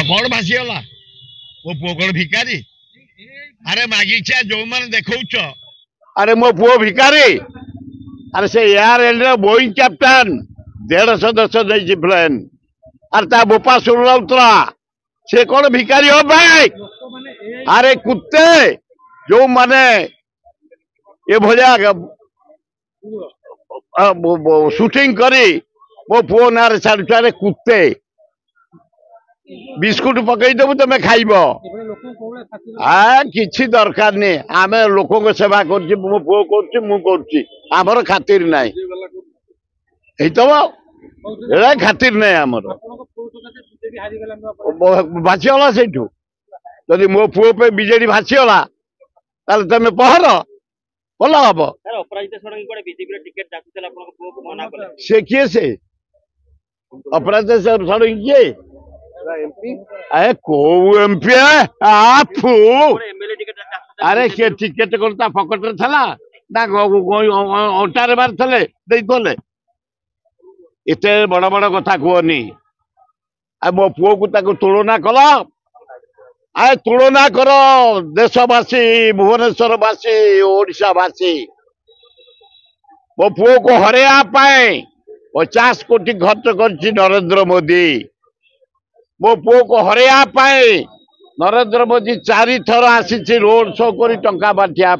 कौन भासीगला मो पुओ कौन भिकारी अरे मागिचा जो मैंने देखौछ अरे मो पुओ भिकारी अरे से एयर इंडिया बोइंग कैप्टन 150 देश जाइए प्लेन अरे ता बोपा सुरउतरा से कौन भिकारी हो भाई अरे कुत्ते जो माने ये भजा शूटिंग करी मो पुओ ना छाड़े कुत्ते बिस्कुट पकईदेबू तुम खाइब किसी दरकार नहीं आम लोक सेवा कर मो पुओ कर खातिर ना खातिर नहीं आमर भासीगला से जदि मो पुओ पे बीजेडी भासीगला तुम पहर भल हम से किए से अपराजिता षडंगी किए अरे को एमपी आपू अरे के टिकेट करता पकेट रे थला ना अंटारे बार थले देइतले एते बड़ बड़ कथा कहनी आ मो पुओ को ताको तुलना कल आए तुलना कर देशवासी भुवनेश्वरवासी ओडिशावासी मो पुओ को हरेया पाए 50 कोटी खर्च कर नरेंद्र मोदी मो पुओ को हरेया पाए नरेंद्र मोदी 4 थर आसी रोड शो कर टंका बांटिया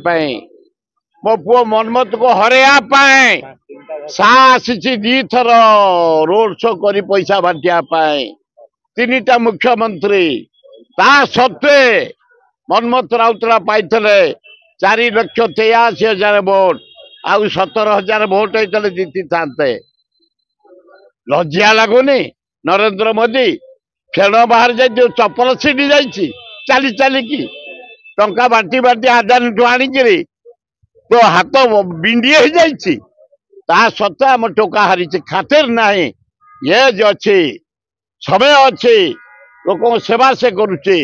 मो पुओ मनमत को हरेया पाए सा आसी 2 थर रोड शो कर पैसा बांटिया 3टा मुख्यमंत्री ता सत्वे मनमत राउतरा पाई 4,83,000 वोट आउ 17,000 वोट होते जीति था लज्जा लगुनि नरेंद्र मोदी खेल बाहर जाइए चपल सीढ़ी जाइए चली चलिकी टंका बांटी बांटी आदान आणिकी तो हाथ बिंडी हो जाइए सत्वे आम टोका हारी खातिर ना ये जो अच्छी समय अच्छी लोक सेवा से करुच्ची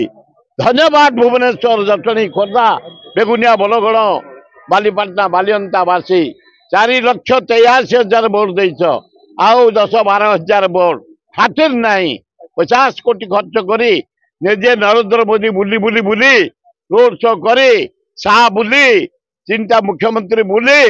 धन्यवाद भुवनेश्वर जटणी खोर्धा बेगुनिया बलगढ़ बालीपाटना बालियंतावासी 4,83,000 वोट देच आउ 10-12,000 वोट खातिर नहीं 50 कोटी खर्च करी निजे नरेंद्र मोदी बुली बुली बुली रोड शो करी शाह बुली 3टा मुख्यमंत्री बुली